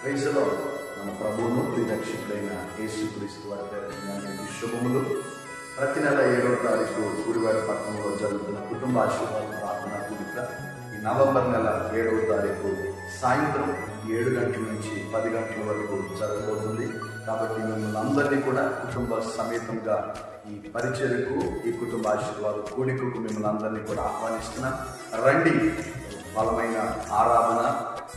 Praise lord. మన ప్రభువును ప్రియరక్షకుడైన యేసుక్రీస్తు వారి పేరిట శుభములు. ప్రతి నెల 7వ తారీఖు గుడివాడ పట్టణంలో జరుగుతున్న కుటుంబ ఆశీర్వాద ప్రార్థన కూడిక ఈ నవంబర్ నెల 7వ తారీఖు సాయంత్రం 7 గంటల నుంచి 10 గంటల వరకు జరగబోతుంది. కాబట్టి మిమ్మల్ని అందరినీ కూడా కుటుంబ సమేతంగా ఈ పరిచర్యకు, ఈ కుటుంబ ఆశీర్వాద కూడికకు మిమ్మల్ని అందరినీ కూడా ఆహ్వానిస్తున్నాం. రండి. బలమైన ఆరాధన,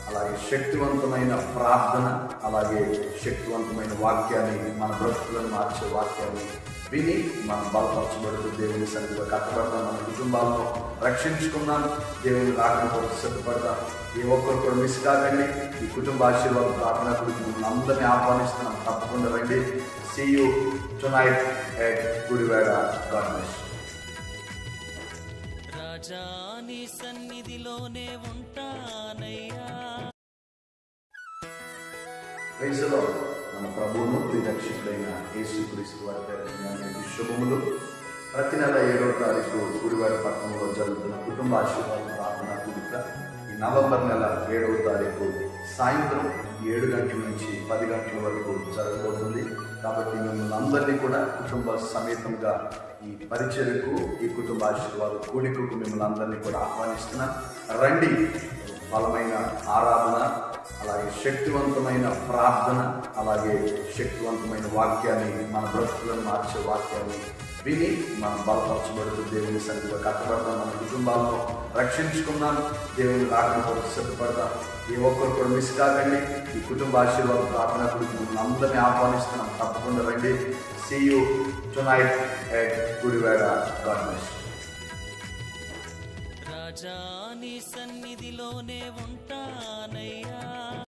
అలాగే శక్తివంతమైన ప్రార్థన, అలాగే శక్తివంతమైన వాక్యాన్ని, మన బ్రతుకులను మార్చే వాక్యాన్ని విని మనం బలపరచబడుతూ దేవుని సన్నిధిలో కట్టబడతాం. మన కుటుంబాలను రక్షించుకున్నాం. దేవుని రాకడ కొరకు సిద్ధపడతాం. ఏ ఒక్కరు కూడా మిస్ కాకండి. ఈ కుటుంబ ఆశీర్వాద ప్రార్థన గురించి మిమ్మల్ని అందరినీ ఆహ్వానిస్తున్నాం. తప్పకుండా రండి. See you tonight at Gudivada. God bless you. రాజా నీ సన్నిధిలోనే ఉంటానయ్యా. Praise lord. మన ప్రభువును ప్రియరక్షకుడైన యేసుక్రీస్తు వారి పేరిట శుభములు. ప్రతి నెల 7వ తారీఖు గుడివాడ పట్టణంలో జరుగుతున్న కుటుంబ ఆశీర్వాద ప్రార్థన కూడిక ఈ నవంబర్ నెల 7వ తారీఖు సాయంత్రం 7 గంటల నుంచి 10 గంటల వరకు జరగబోతుంది. కాబట్టి మిమ్మల్ని అందరినీ కూడా కుటుంబ సమేతంగా ఈ పరిచర్యకు, ఈ కుటుంబ ఆశీర్వాద కూడికకు మిమ్మల్ని అందరినీ కూడా ఆహ్వానిస్తున్నాం. రండి. బలమైన ఆరాధన, అలాగే శక్తివంతమైన ప్రార్థన, అలాగే శక్తివంతమైన వాక్యాన్ని, మన బ్రతుకులను మార్చే వాక్యాన్ని విని మనం బలపరచబడుతూ దేవుని సన్నిధిలో కట్టబడతాం. మన కుటుంబాలను రక్షించుకున్నాం. దేవుని రాకడ కొరకు సిద్ధపడతాం. ఏ ఒక్కరు కూడా మిస్ కాకండి. ఈ కుటుంబ ఆశీర్వాద ప్రార్థన గురించి మిమ్మల్ని అందరినీ ఆహ్వానిస్తున్నాం. తప్పకుండా రండి. See you tonight at Gudivada. God bless you. రాజా నీ సన్నిధిలోనే ఉంటా